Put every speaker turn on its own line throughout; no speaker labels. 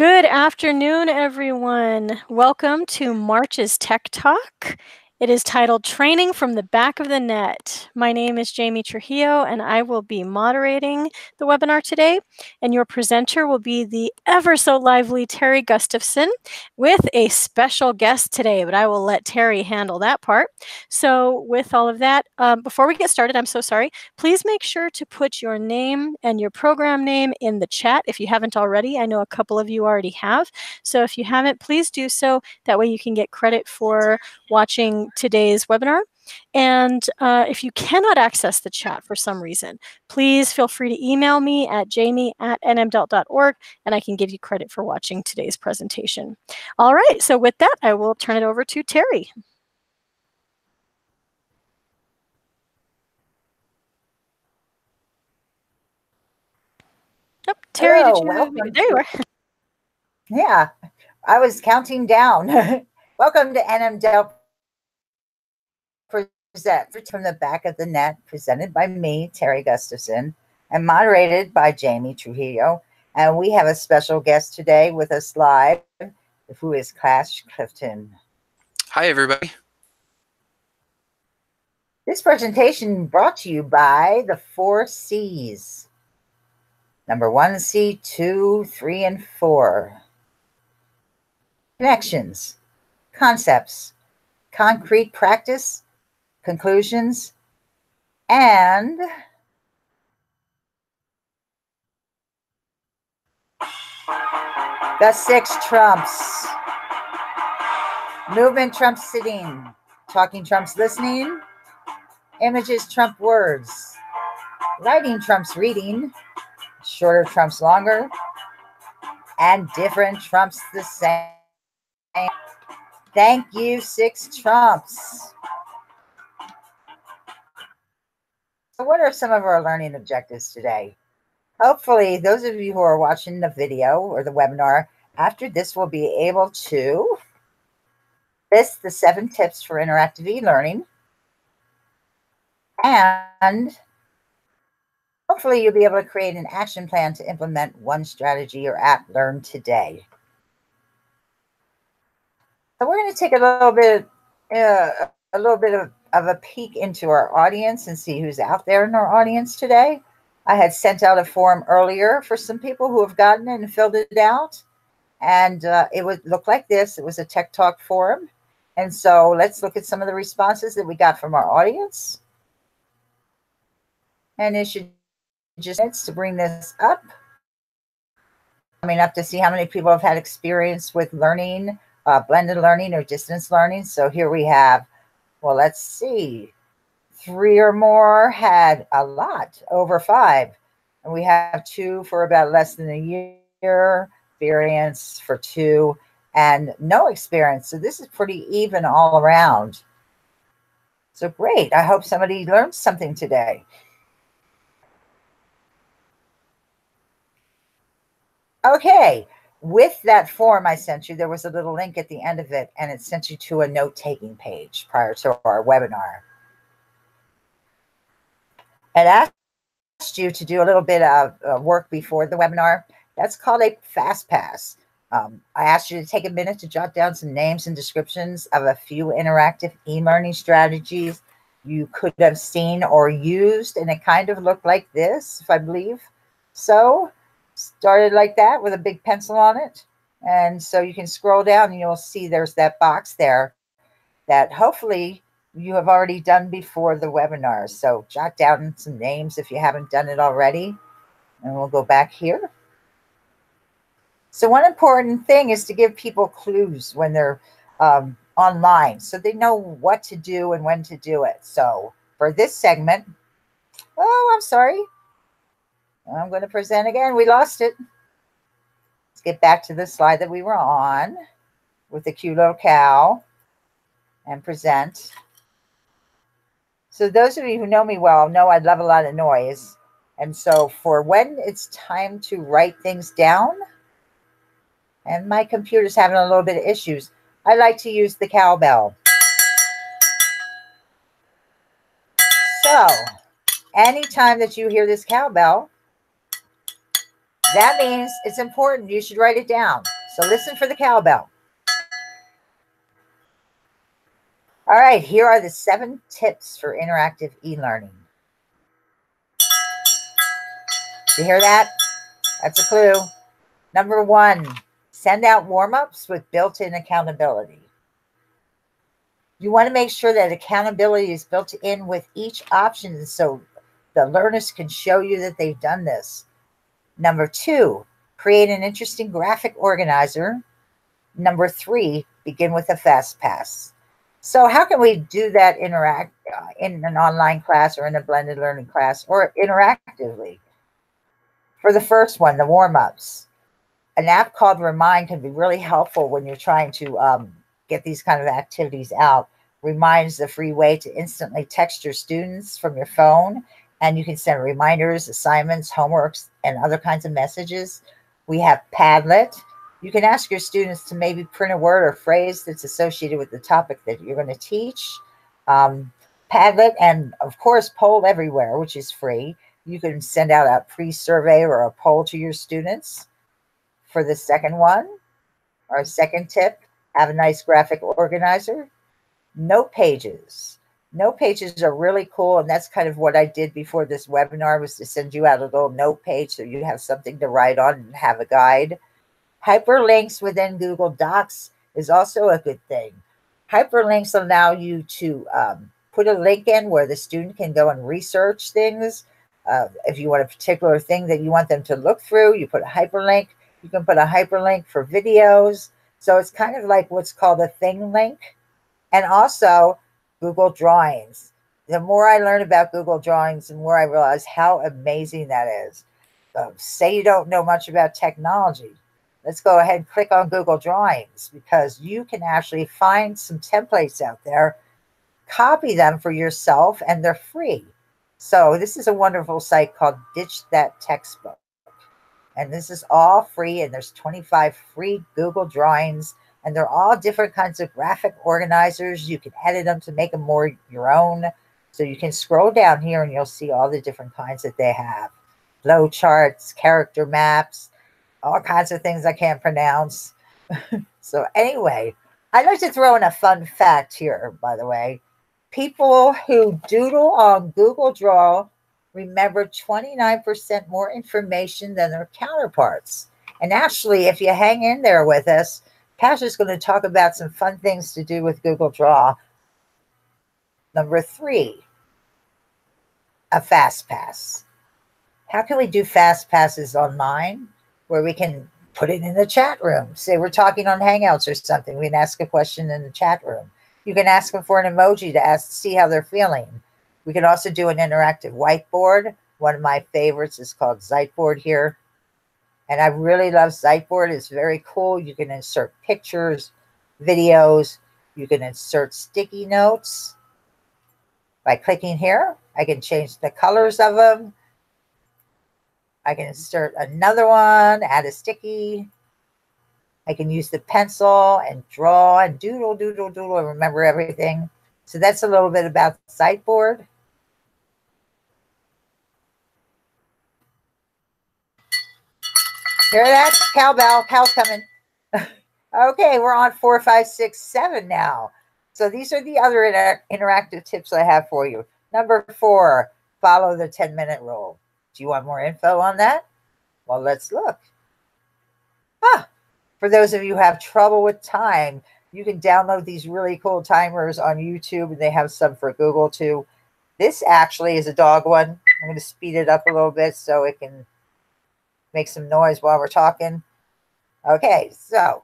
Good afternoon, everyone. Welcome to March's Tech Talk. It is titled Training from the Back of the Net. My name is Jamie Trujillo, and I will be moderating the webinar today. And your presenter will be the ever so lively Terry Gustafson with a special guest today, but I will let Terry handle that part. So with all of that, before we get started, I'm so sorry. Please make sure to put your name and your program name in the chat if you haven't already. I know a couple of you already have. So if you haven't, please do so. That way you can get credit for watching today's webinar. And if you cannot access the chat for some reason, please feel free to email me at jamie@nmdelt.org and I can give you credit for watching today's presentation. All right, so with that, I will turn it over to Terry. Oh, Terry,
Hello,
did you?
welcome.
There you are.
Yeah, I was counting down. Welcome to NMDELT Present from the Back of the Net, presented by me, Terry Gustafson, and moderated by Jamie Trujillo. And we have a special guest today with us live, who is Clash Clifton.
Hi, everybody.
This presentation brought to you by the 4 C's. Number 1, C, 2, 3, and 4. Connections, concepts, concrete practice, conclusions, and the 6 trumps. Movement trumps sitting, talking trumps listening, images trump words, writing trumps reading, shorter trumps longer, and different trumps the same. Thank you, 6 trumps. So what are some of our learning objectives today? Hopefully, those of you who are watching the video or the webinar after this will be able to list the 7 tips for interactive e-learning. And hopefully you'll be able to create an action plan to implement one strategy or app learned today. So we're going to take a little bit of a peek into our audience and see who's out there in our audience today. I had sent out a form earlier for some people who have gotten it and filled it out. And it would look like this. It was a Tech Talk forum. And so let's look at some of the responses that we got from our audience. And it should just to bring this up. Coming up to see how many people have had experience with learning, blended learning or distance learning. So here we have, well, let's see, 3 or more had a lot, over 5. And we have 2 for about less than a year, experience for 2, and no experience. So this is pretty even all around. So great. I hope somebody learned something today. Okay, with that form I sent you, there was a little link at the end of it, and it sent you to a note-taking page prior to our webinar. It asked you to do a little bit of work before the webinar. That's called a fast pass. I asked you to take a minute to jot down some names and descriptions of a few interactive e-learning strategies you could have seen or used, and it kind of looked like this, if I believe so. Started like that with a big pencil on it. And so you can scroll down and you'll see there's that box there that hopefully you have already done before the webinar. So jot down some names if you haven't done it already. And we'll go back here. So one important thing is to give people clues when they're online so they know what to do and when to do it. So for this segment, oh, I'm sorry. I'm going to present again. We lost it. Let's get back to the slide that we were on with the cute little cow and present. So those of you who know me well know I love a lot of noise. And so for when it's time to write things down, and my computer's having a little bit of issues, I like to use the cowbell. So anytime that you hear this cowbell, That means it's important. You should write it down. So listen for the cowbell. All right, here are the 7 tips for interactive e-learning. You hear that? That's a clue. Number 1, send out warm-ups with built-in accountability. You want to make sure that accountability is built in with each option so the learners can show you that they've done this. Number 2, create an interesting graphic organizer. Number 3, begin with a fast pass. So how can we do that in an online class or in a blended learning class or interactively? For the first one, the warm-ups. An app called Remind can be really helpful when you're trying to get these kind of activities out. Remind's a free way to instantly text your students from your phone, and you can send reminders, assignments, homeworks, and other kinds of messages. We have Padlet. You can ask your students to maybe print a word or phrase that's associated with the topic that you're going to teach. Padlet, and of course, Poll Everywhere, which is free. You can send out a pre-survey or a poll to your students. For the second one, our second tip, have a nice graphic organizer. Note pages. Note pages are really cool, and that's kind of what I did before this webinar, was to send you out a little note page so you have something to write on and have a guide. Hyperlinks within Google Docs is also a good thing. Hyperlinks allow you to put a link in where the student can go and research things. If you want a particular thing that you want them to look through, you put a hyperlink. You can put a hyperlink for videos. So it's kind of like what's called a thing link. And also Google Drawings. The more I learn about Google Drawings, the more I realize how amazing that is. Say you don't know much about technology. Let's go ahead and click on Google Drawings, because you can actually find some templates out there, copy them for yourself, and they're free. So this is a wonderful site called Ditch That Textbook. And this is all free, and there's 25 free Google Drawings, and they're all different kinds of graphic organizers. You can edit them to make them more your own. So you can scroll down here and you'll see all the different kinds that they have. Flow charts, character maps, all kinds of things I can't pronounce. So anyway, I'd like to throw in a fun fact here, by the way. People who doodle on Google Draw remember 29% more information than their counterparts. And actually, if you hang in there with us, Pasha's going to talk about some fun things to do with Google Draw. Number 3, a fast pass. How can we do fast passes online where we can put it in the chat room? Say we're talking on Hangouts or something. We can ask a question in the chat room. You can ask them for an emoji to see how they're feeling. We can also do an interactive whiteboard. One of my favorites is called Ziteboard here. And I really love Ziteboard. It's very cool. You can insert pictures, videos. You can insert sticky notes. By clicking here, I can change the colors of them. I can insert another one, add a sticky. I can use the pencil and draw and doodle, doodle, doodle, and remember everything. So that's a little bit about Ziteboard. Hear that? Cowbell. Cow's coming. Okay, we're on 4, 5, 6, 7 now. So these are the other interactive tips I have for you. Number 4, follow the 10-minute rule. Do you want more info on that? Well, let's look. For those of you who have trouble with time, you can download these really cool timers on YouTube, and they have some for Google too. This actually is a dog one. I'm going to speed it up a little bit so it can make some noise while we're talking. Okay, so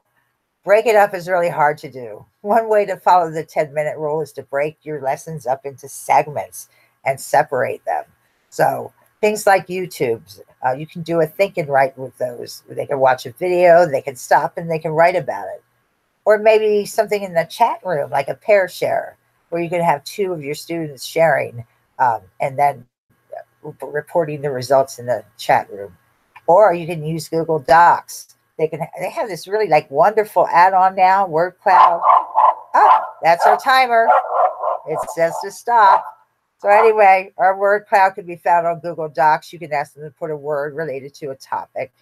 break it up is really hard to do. One way to follow the 10-minute rule is to break your lessons up into segments and separate them. So things like YouTube's, you can do a think and write with those. They can watch a video, they can stop, and they can write about it. Or maybe something in the chat room, like a pair share, where you can have 2 of your students sharing and then reporting the results in the chat room. Or you can use Google Docs. They have this really wonderful add-on now, word cloud. Oh, that's our timer. It says to stop. So anyway, our word cloud can be found on Google Docs. You can ask them to put a word related to a topic.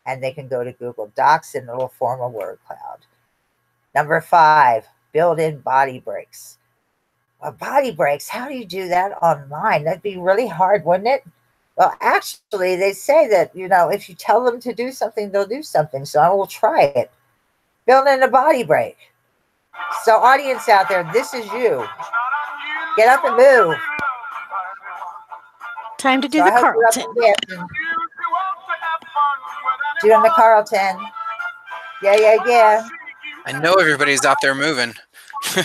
and they can go to Google Docs and it'll form a word cloud. Number 5, build in body breaks. Well, body breaks, how do you do that online? That'd be really hard, wouldn't it? Well, actually, they say that, if you tell them to do something, they'll do something. So I will try it. Build in a body break. So, audience out there, this is you. Get up and move.
Time to do
So
the
I hope you're up
Carlton.
and dancing. Doing the Carlton. Yeah, yeah, yeah.
I know everybody's out there moving.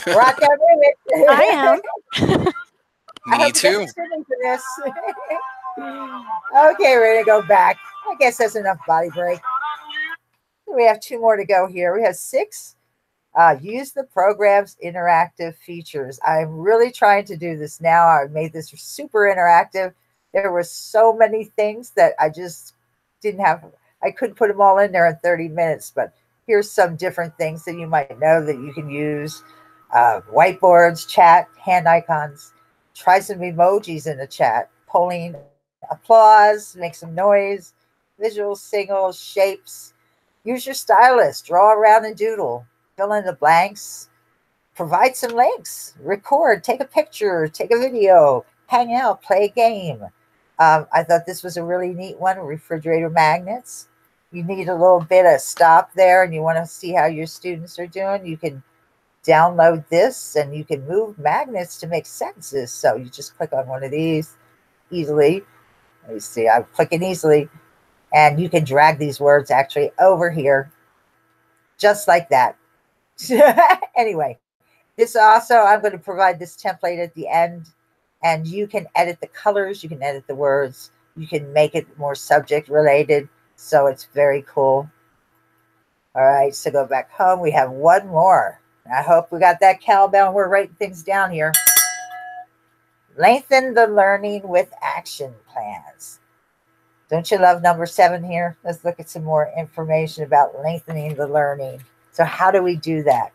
We're out there moving.
I am.
I
Me
hope you get
too.
some swimming for this. Okay, we're gonna go back. I guess that's enough body break. We have 2 more to go here. We have 6. Use the program's interactive features. I'm really trying to do this now. I made this super interactive. There were so many things that I just didn't have. I couldn't put them all in there in 30 minutes, but here's some different things that you might know that you can use. Whiteboards, chat, hand icons. Try some emojis in the chat. Polling, applause, make some noise, visual signals, shapes. Use your stylus. Draw around and doodle. Fill in the blanks. Provide some links. Record. Take a picture. Take a video. Hang out. Play a game. I thought this was a really neat one. Refrigerator magnets. You need a little bit of stop there and you want to see how your students are doing. You can download this and you can move magnets to make sentences. So you just click on one of these easily. Let me see. I'm clicking easily. And you can drag these words actually over here. Just like that. Anyway, this also, I'm going to provide this template at the end. And you can edit the colors. You can edit the words. You can make it more subject related. So it's very cool. All right, so go back home. We have 1 more. I hope we got that cowbell. We're writing things down here. Lengthen the learning with action plans. Don't you love number 7 here? Let's look at some more information about lengthening the learning. So how do we do that?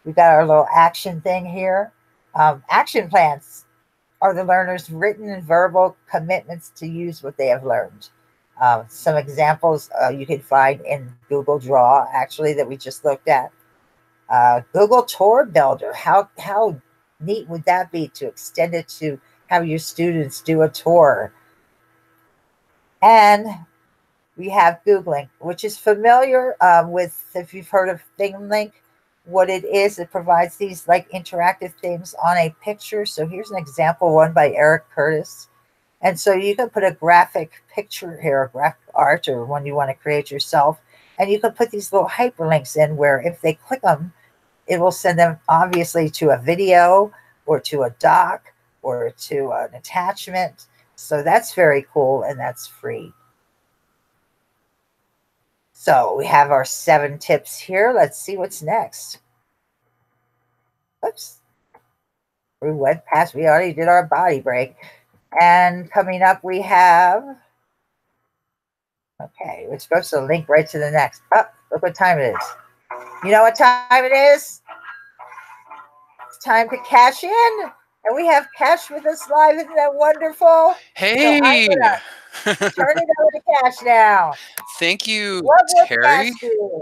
We've got our little action thing here. Action plans are the learner's written and verbal commitments to use what they have learned. Some examples you can find in Google Draw, actually, that we just looked at. Google Tour Builder. How neat would that be to extend it to have your students do a tour? And we have Googling, which is familiar with, if you've heard of ThingLink, what it is. It provides these like interactive things on a picture. So here's an example one by Eric Curtis. And so you can put a graphic picture here, a graphic art, or one you want to create yourself. And you can put these little hyperlinks in where if they click them, it will send them obviously to a video or to a doc or to an attachment. So that's very cool and that's free. So we have our 7 tips here. Let's see what's next. Oops. We went past, we already did our body break. And coming up we have, okay, we're supposed to link right to the next. Oh, look what time it is. You know what time it is? It's time to cash in. And we have Cash with us live. Isn't that wonderful?
Hey!
So I'm going to turn it over to Cash now.
Thank you,
What will
Terry.
Cash do?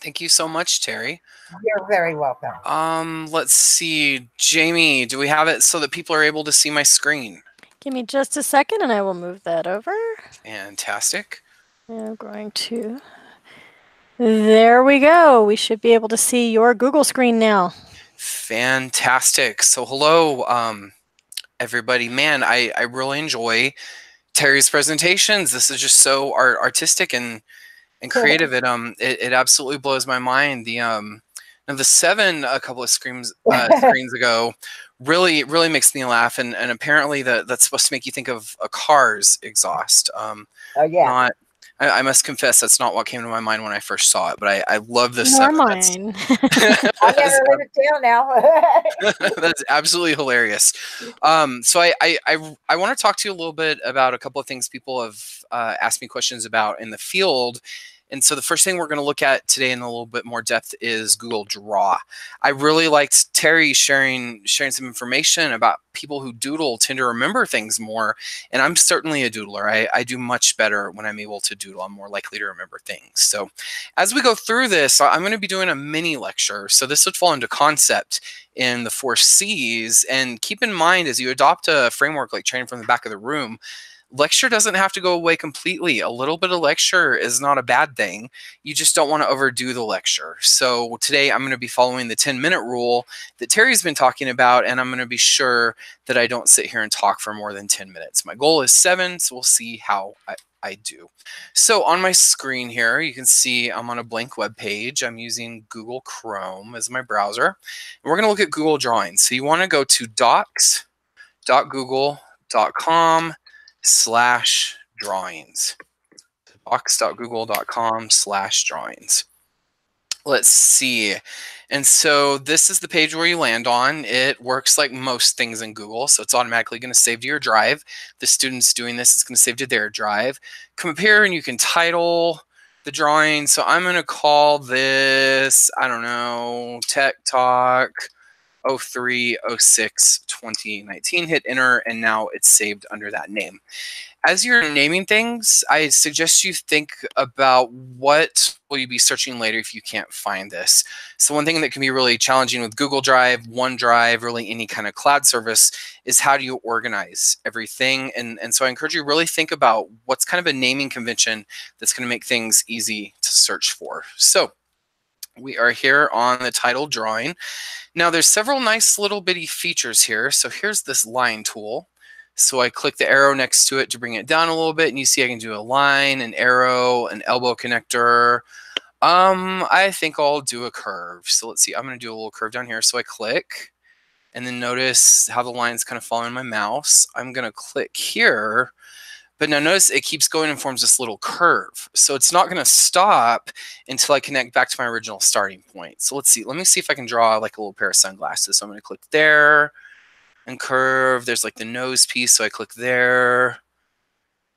Thank you so much, Terry.
You're very welcome.
Let's see. Jamie, do we have it so that people are able to see my screen?
Give me just a second and I will move that over.
Fantastic.
I'm going to... There we go. We should be able to see your Google screen now.
Fantastic. So hello, everybody. Man, I really enjoy Terry's presentations. This is just so artistic and creative. It absolutely blows my mind. The 7 a couple of screens ago really makes me laugh, and apparently that's supposed to make you think of a car's exhaust.
Oh yeah.
I must confess that's not what came to my mind when I first saw it, but I love this.
Nor mine.
I'm gonna live it down now.
That's absolutely hilarious. So I want to talk to you a little bit about a couple of things people have asked me questions about in the field, And so the first thing we're going to look at today in a little bit more depth is Google Draw. I really liked Terry sharing some information about people who doodle tend to remember things more. And I'm certainly a doodler. I do much better when I'm able to doodle. I'm more likely to remember things. So as we go through this, I'm going to be doing a mini lecture. So this would fall into concept in the 4 C's. And keep in mind, as you adopt a framework like training from the back of the room, lecture doesn't have to go away completely. A little bit of lecture is not a bad thing. You just don't want to overdo the lecture. So today I'm going to be following the 10-minute rule that Terry's been talking about, and I'm going to be sure that I don't sit here and talk for more than 10 minutes. My goal is 7, so we'll see how I do. So on my screen here, you can see I'm on a blank web page. I'm using Google Chrome as my browser. And we're going to look at Google Drawings. So you want to go to docs.google.com/drawings. docs.google.com/drawings. Let's see. And so this is the page where you land on. It works like most things in Google. So it's automatically going to save to your drive. The student's doing this, it's going to save to their drive. Come up here and you can title the drawing. So I'm going to call this, I don't know, Tech Talk 03/06/2019. Hit enter, and now it's saved under that name. As you're naming things, I suggest you think about what will you be searching later if you can't find this. So one thing that can be really challenging with Google Drive, OneDrive, really any kind of cloud service is how do you organize everything? And so I encourage you to really think about what's kind of a naming convention that's going to make things easy to search for. So we are here on the title drawing. Now there's several nice little bitty features here. So here's this line tool. So I click the arrow next to it to bring it down a little bit, and you see I can do a line, an arrow, an elbow connector. I think I'll do a curve. So let's see, I'm going to do a little curve down here. So I click, and then notice how the line's kind of following my mouse. I'm going to click here, but now notice it keeps going and forms this little curve. So it's not going to stop until I connect back to my original starting point. So let's see, let me see if I can draw like a little pair of sunglasses. So I'm going to click there and curve. There's like the nose piece, so I click there,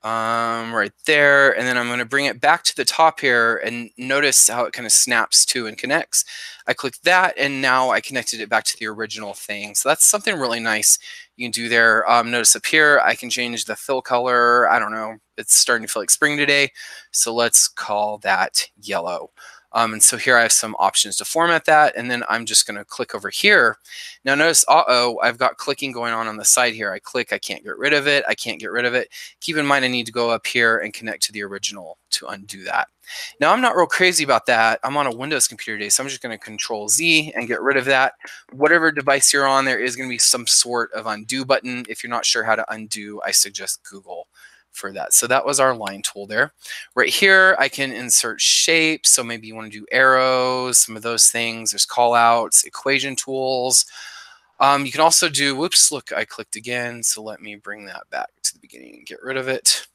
right there, and then I'm going to bring it back to the top here, and notice how it kind of snaps to and connects. I click that, and now I connected it back to the original thing. So that's something really nice you can do there. Notice up here, I can change the fill color. I don't know, it's starting to feel like spring today, so let's call that yellow. And so here I have some options to format that, and then I'm just going to click over here. Now notice, I've got clicking going on the side here. I click, I can't get rid of it, I can't get rid of it. Keep in mind I need to go up here and connect to the original to undo that. Now I'm not real crazy about that. I'm on a Windows computer today, so I'm just going to Control Z and get rid of that. Whatever device you're on, there is going to be some sort of undo button. If you're not sure how to undo, I suggest Google for that. So that was our line tool there. Right here, I can insert shapes. So maybe you want to do arrows, some of those things. There's call outs, equation tools. You can also do, whoops, look, I clicked again. So let me bring that back to the beginning and get rid of it.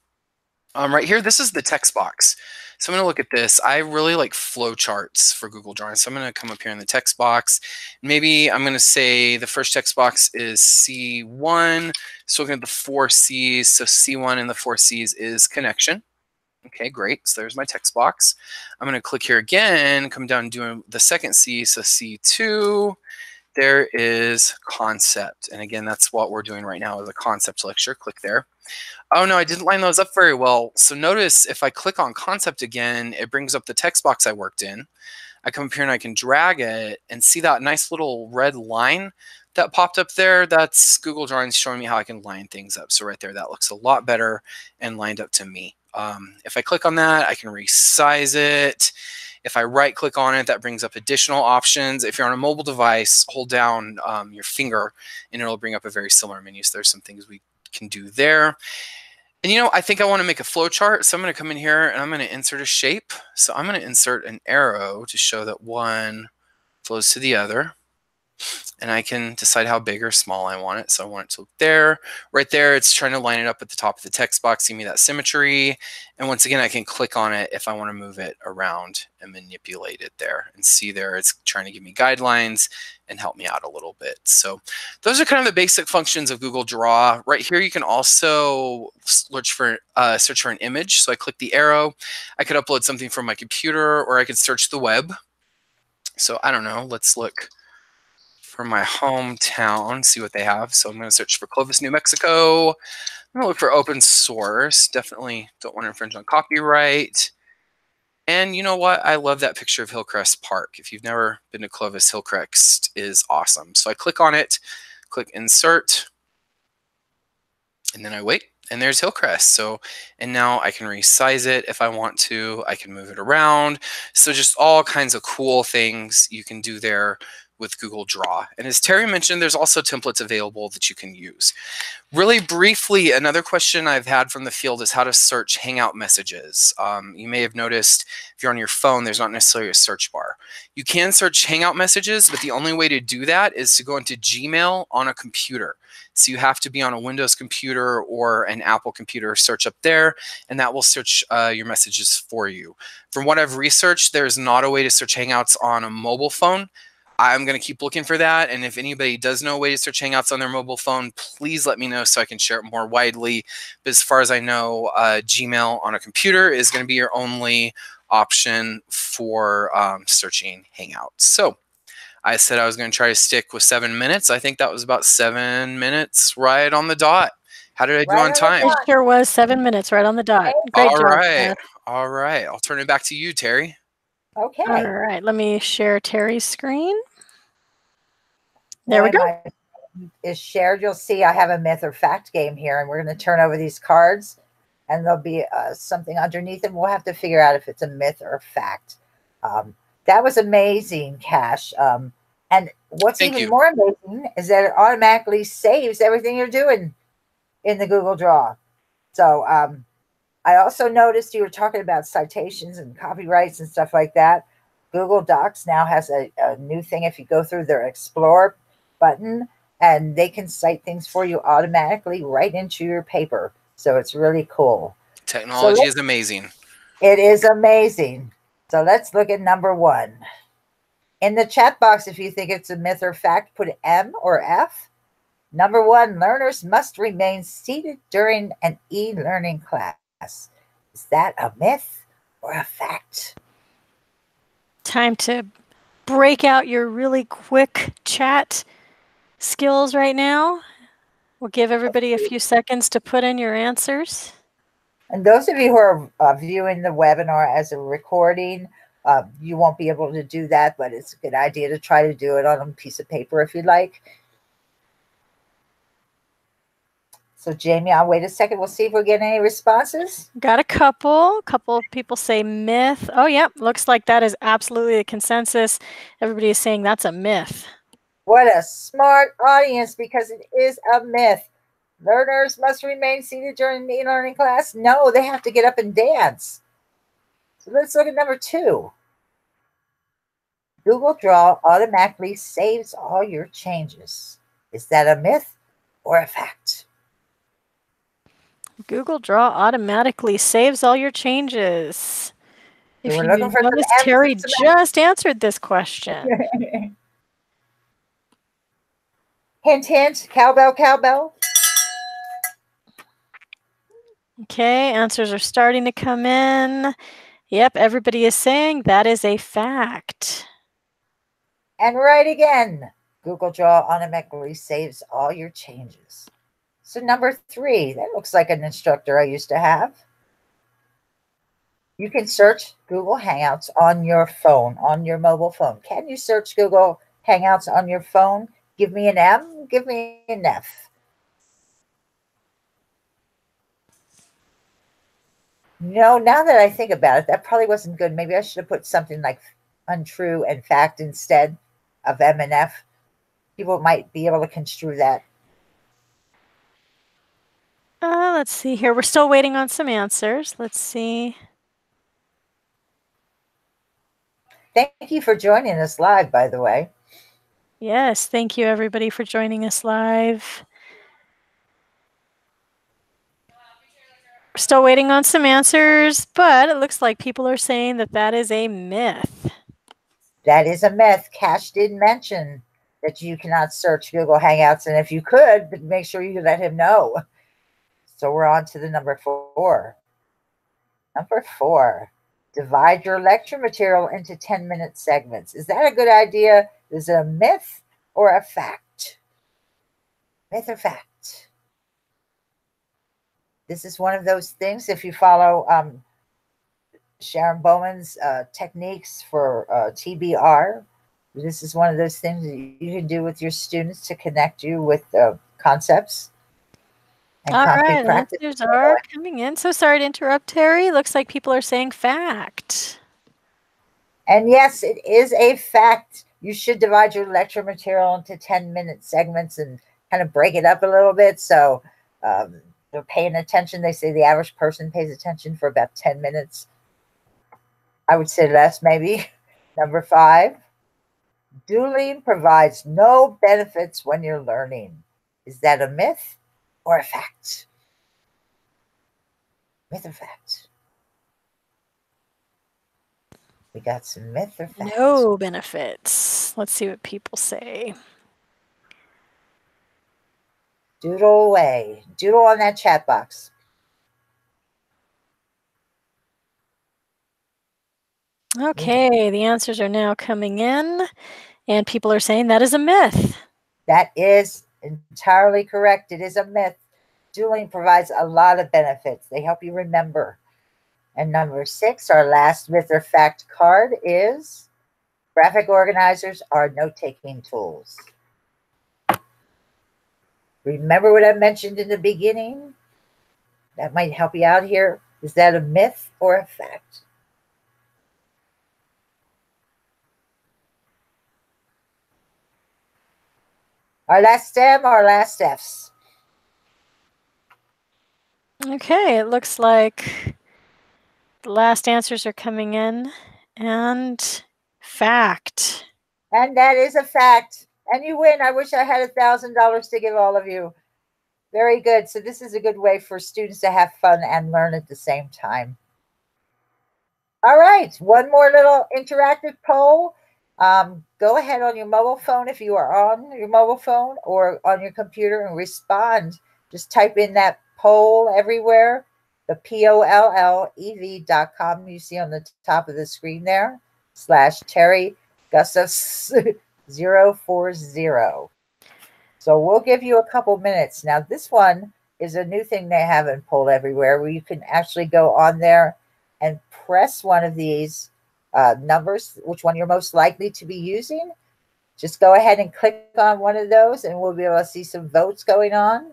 Right here, this is the text box. So I'm going to look at this. I really like flow charts for Google Drawings. So I'm going to come up here in the text box. Maybe I'm going to say the first text box is C1. So looking at the 4 C's. So C1 in the 4 C's is connection. Okay, great. So there's my text box. I'm going to click here again, come down and do the second C. So C2. There is concept. And again, that's what we're doing right now is a concept lecture. Click there. Oh no, I didn't line those up very well. So notice if I click on concept again, it brings up the text box I worked in. I come up here and I can drag it and see that nice little red line that popped up there. That's Google Drawings showing me how I can line things up. So right there, that looks a lot better and lined up to me. If I click on that, I can resize it. If I right click on it, that brings up additional options. If you're on a mobile device, hold down your finger and it'll bring up a very similar menu. So there's some things we can do there. And you know, I think I want to make a flow chart. So I'm going to come in here and I'm going to insert a shape. So I'm going to insert an arrow to show that one flows to the other. and I can decide how big or small I want it. So I want it to look there. Right there, it's trying to line it up at the top of the text box, give me that symmetry. And once again, I can click on it if I want to move it around and manipulate it there. And see there, it's trying to give me guidelines and help me out a little bit. So those are kind of the basic functions of Google Draw. Right here, you can also search for an image. So I click the arrow. I could upload something from my computer, or I could search the web. So I don't know, let's look for my hometown, see what they have. So I'm going to search for Clovis, New Mexico. I'm going to look for open source. Definitely don't want to infringe on copyright. And you know what? I love that picture of Hillcrest Park. If you've never been to Clovis, Hillcrest is awesome. So I click on it, click insert, and then I wait, and there's Hillcrest. So, and now I can resize it if I want to. I can move it around. So just all kinds of cool things you can do there with Google Draw. And as Terry mentioned, there's also templates available that you can use. Really briefly, another question I've had from the field is how to search Hangout messages. You may have noticed if you're on your phone, there's not necessarily a search bar. You can search Hangout messages, but the only way to do that is to go into Gmail on a computer. So you have to be on a Windows computer or an Apple computer, search up there, and that will search your messages for you. From what I've researched, there's not a way to search Hangouts on a mobile phone. I'm going to keep looking for that. And if anybody does know a way to search Hangouts on their mobile phone, please let me know so I can share it more widely. But as far as I know, Gmail on a computer is going to be your only option for searching Hangouts. So I said I was going to try to stick with 7 minutes. I think that was about 7 minutes right on the dot. How did I do on time?
It sure was 7 minutes right on the dot. Great job, Beth.
All right. I'll turn it back to you, Terry.
Okay.
All right. Let me share Terry's screen. There we go.
Is shared. You'll see I have a myth or fact game here, and we're going to turn over these cards, and there'll be something underneath them. We'll have to figure out if it's a myth or a fact. That was amazing, Cash. And what's even more amazing is that it automatically saves everything you're doing in the Google Draw. So I also noticed you were talking about citations and copyrights and stuff like that. Google Docs now has a new thing. If you go through their Explore button, and they can cite things for you automatically right into your paper. So it's really cool.
Technology is amazing.
It is amazing. So let's look at number 1. In the chat box, if you think it's a myth or fact, put M or F. Number 1, learners must remain seated during an e-learning class. Is that a myth or a fact?
Time to break out your really quick chat skills right now. We'll give everybody a few seconds to put in your answers.
And those of you who are viewing the webinar as a recording, you won't be able to do that, but it's a good idea to try to do it on a piece of paper if you'd like. So, Jamie, I'll wait a second. We'll see if we get any responses.
Got a couple. A couple of people say myth. Oh, yep. Looks like that is absolutely the consensus. Everybody is saying that's a myth.
What a smart audience, because it is a myth. Learners must remain seated during the e-learning class. No, they have to get up and dance. So let's look at number 2. Google Draw automatically saves all your changes. Is that a myth or a fact?
Google Draw automatically saves all your changes. If you notice, Terry just answered this question.
Hint, hint, cowbell, cowbell.
Okay, answers are starting to come in. Yep, everybody is saying that is a fact.
And right again, Google Draw automatically saves all your changes. So number 3, that looks like an instructor I used to have. You can search Google Hangouts on your phone, on your mobile phone. Can you search Google Hangouts on your phone? Give me an M, give me an F. No, now that I think about it, that probably wasn't good. Maybe I should have put something like untrue and fact instead of M and F. People might be able to construe that.
Let's see here. We're still waiting on some answers. Let's see.
Thank you for joining us live, by the way.
Yes, thank you everybody for joining us live. We're still waiting on some answers, but it looks like people are saying that that is a myth.
That is a myth. Cash did mention that you cannot search Google Hangouts, and if you could, make sure you let him know. So we're on to the number 4. Number 4, divide your lecture material into 10-minute segments. Is that a good idea? Is it a myth or a fact? Myth or fact? This is one of those things, if you follow Sharon Bowman's techniques for TBR, this is one of those things that you can do with your students to connect you with concepts and
All
concrete
right,
practice.
answers are coming in. So sorry to interrupt, Terry. Looks like people are saying fact.
And yes, it is a fact. You should divide your lecture material into 10-minute segments and kind of break it up a little bit. So they're paying attention. They say the average person pays attention for about 10 minutes. I would say less, maybe. Number 5, dueling provides no benefits when you're learning. Is that a myth or a fact? Myth or fact? We got some myth or fact.
No benefits. Let's see what people say.
Doodle away. Doodle on that chat box.
Okay, the answers are now coming in, and people are saying that is a myth.
That is entirely correct. It is a myth. Dueling provides a lot of benefits. They help you remember. And number 6, our last myth or fact card is graphic organizers are note-taking tools. Remember what I mentioned in the beginning? That might help you out here. Is that a myth or a fact? Our last M, our last Fs.
Okay, it looks like the last answers are coming in, and fact.
And that is a fact. And you win. I wish I had $1,000 to give all of you. Very good. So this is a good way for students to have fun and learn at the same time. All right, one more little interactive poll. Go ahead on your mobile phone if you are on your mobile phone or on your computer and respond. Just type in that poll everywhere, the POLLEV.com you see on the top of the screen there, /Terry Gustafs 040. So we'll give you a couple minutes. Now, this one is a new thing they have in Poll Everywhere where you can actually go on there and press one of these numbers, which one you're most likely to be using. Just go ahead and click on one of those and we'll be able to see some votes going on.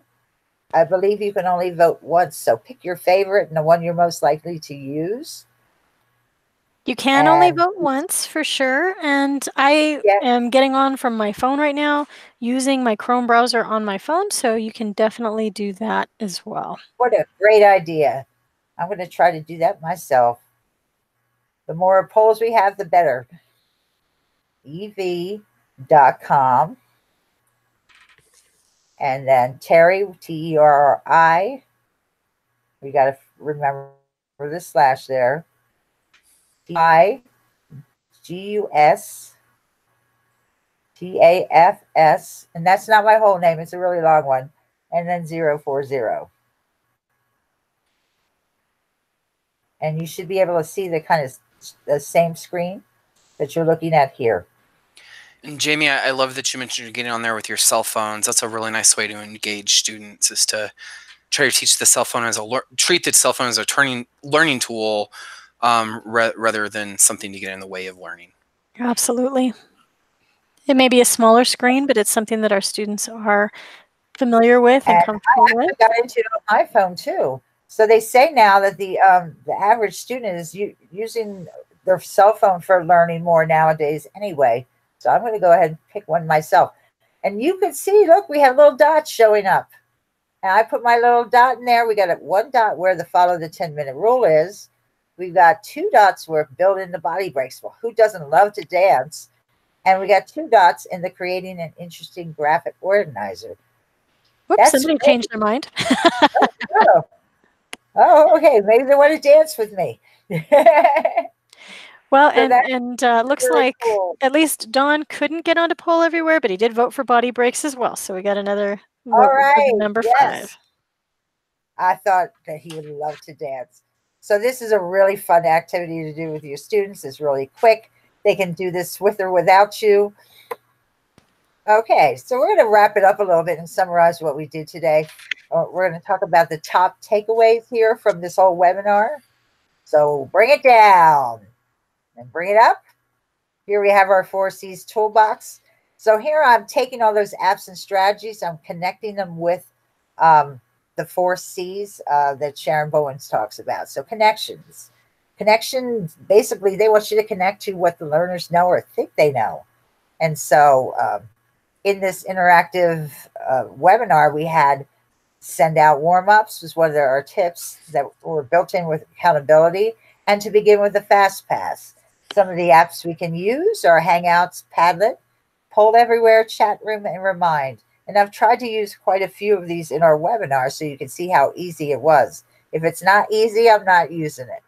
I believe you can only vote once, so pick your favorite and the one you're most likely to use.
You can only vote once for sure, and I am getting on from my phone right now using my Chrome browser on my phone, so you can definitely do that as well.
What a great idea. I'm going to try to do that myself. The more polls we have, the better. EV.com. And then Terry, Terri. We got to remember the slash there. TIGUSTAFS. And that's not my whole name. It's a really long one. And then 040. And you should be able to see the kind of the same screen that you're looking at here.
And Jamie, I love that you mentioned you're getting on there with your cell phones. That's a really nice way to engage students, is to try to teach the cell phone as treat the cell phone as a learning tool, rather than something to get in the way of learning.
Absolutely. It may be a smaller screen, but it's something that our students are familiar with and comfortable with.
I got into it on my phone too. So they say now that the average student is using their cell phone for learning more nowadays anyway. So I'm going to go ahead and pick one myself. And you can see, look, we have little dots showing up. And I put my little dot in there. We got one dot where the follow the 10-minute rule is. We've got 2 dots where build in the body breaks. Well, who doesn't love to dance? And we got 2 dots in the creating an interesting graphic organizer.
Whoops,
That's
somebody changed their mind.
oh, oh, okay. Maybe they want to dance with me.
Well,
So that's
and looks
really
like
cool.
at least Don couldn't get onto Poll Everywhere, but he did vote for Body Breaks as well. So we got another
All
vote for the
right.
number 5.
Yes. I thought that he would love to dance. So this is a really fun activity to do with your students. It's really quick. They can do this with or without you. Okay, so we're going to wrap it up a little bit and summarize what we did today. We're going to talk about the top takeaways here from this whole webinar. So bring it down and bring it up. Here we have our 4Cs toolbox. So here I'm taking all those apps and strategies, I'm connecting them with the 4Cs that Sharon Bowens talks about. So connections. Connections, basically, they want you to connect to what the learners know or think they know. And so in this interactive webinar, we had send out warm-ups was one of our tips that were built in with accountability, and to begin with the fast pass. Some of the apps we can use are Hangouts, Padlet, Poll Everywhere, Chat Room, and Remind. And I've tried to use quite a few of these in our webinar so you can see how easy it was. If it's not easy, I'm not using it.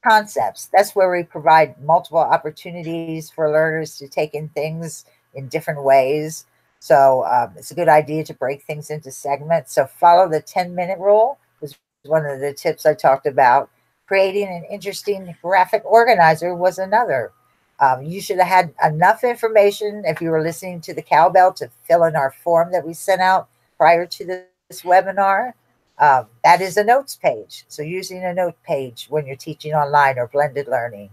Concepts. That's where we provide multiple opportunities for learners to take in things in different ways. So it's a good idea to break things into segments. So follow the 10-minute rule was one of the tips I talked about. Creating an interesting graphic organizer was another. You should have had enough information if you were listening to the cowbell to fill in our form that we sent out prior to this webinar. That is a notes page. So using a note page when you're teaching online or blended learning.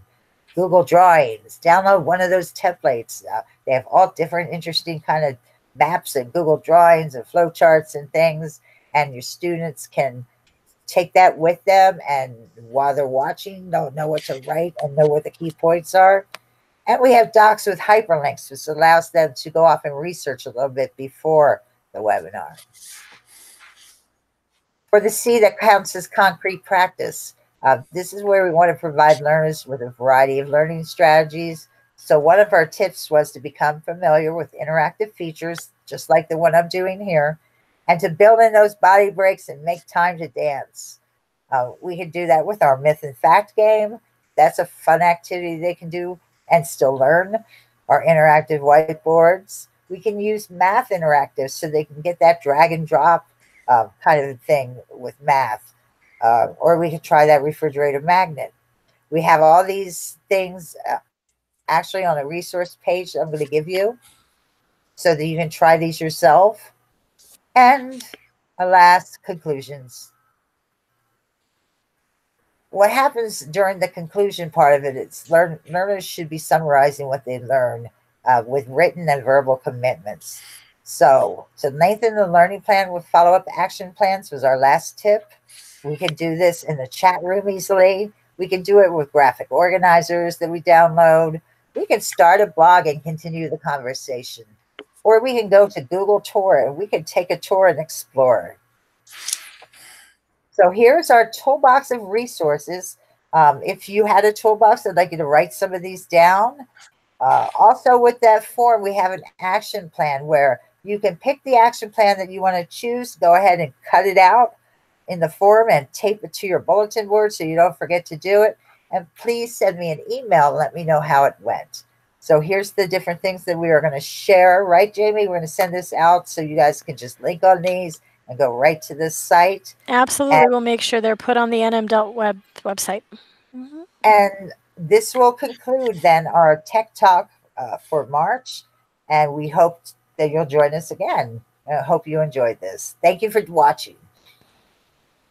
Google Drawings, download one of those templates. They have all different interesting kind of maps and Google Drawings and flowcharts and things. And your students can take that with them. And while they're watching, they'll know what to write and know what the key points are. And we have docs with hyperlinks, which allows them to go off and research a little bit before the webinar. For the C that counts as concrete practice. This is where we want to provide learners with a variety of learning strategies. So one of our tips was to become familiar with interactive features, just like the one I'm doing here, and to build in those body breaks and make time to dance. We can do that with our myth and fact game. That's a fun activity they can do and still learn. Our interactive whiteboards. We can use math interactives so they can get that drag and drop kind of thing with math. Or we could try that refrigerator magnet. We have all these things actually on a resource page that I'm going to give you so that you can try these yourself. And alas, conclusions. What happens during the conclusion part of it is learners should be summarizing what they learn with written and verbal commitments. So to lengthen the learning plan with follow-up action plans was our last tip. We can do this in the chat room easily. We can do it with graphic organizers that we download. We can start a blog and continue the conversation. Or we can go to Google Tour and we can take a tour and explore. So here's our toolbox of resources. If you had a toolbox, I'd like you to write some of these down. Also with that form, we have an action plan where you can pick the action plan that you want to choose, go ahead and cut it out in the form and tape it to your bulletin board so you don't forget to do it. And please send me an email and let me know how it went. So here's the different things that we are going to share, right, Jamie? We're going to send this out so you guys can just link on these and go right to this site.
Absolutely. And we'll make sure they're put on the NM website.
Mm-hmm. And this will conclude then our Tech Talk for March. And we hope that you'll join us again. I hope you enjoyed this. Thank you for watching.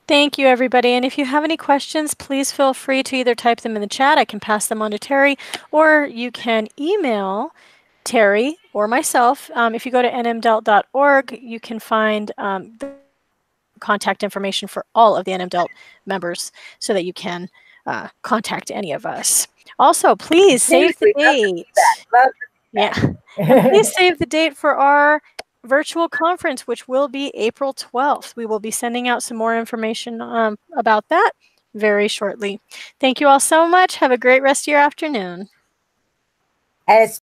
Thank you, everybody. And if you have any questions, please feel free to either type them in the chat. I can pass them on to Terry, or you can email Terry or myself. If you go to nmdelt.org, you can find the contact information for all of the NMDelt members so that you can contact any of us. Also, please save the date. Yeah. Please save the date for our virtual conference, which will be April 12th. We will be sending out some more information about that very shortly. Thank you all so much. Have a great rest of your afternoon.
And it's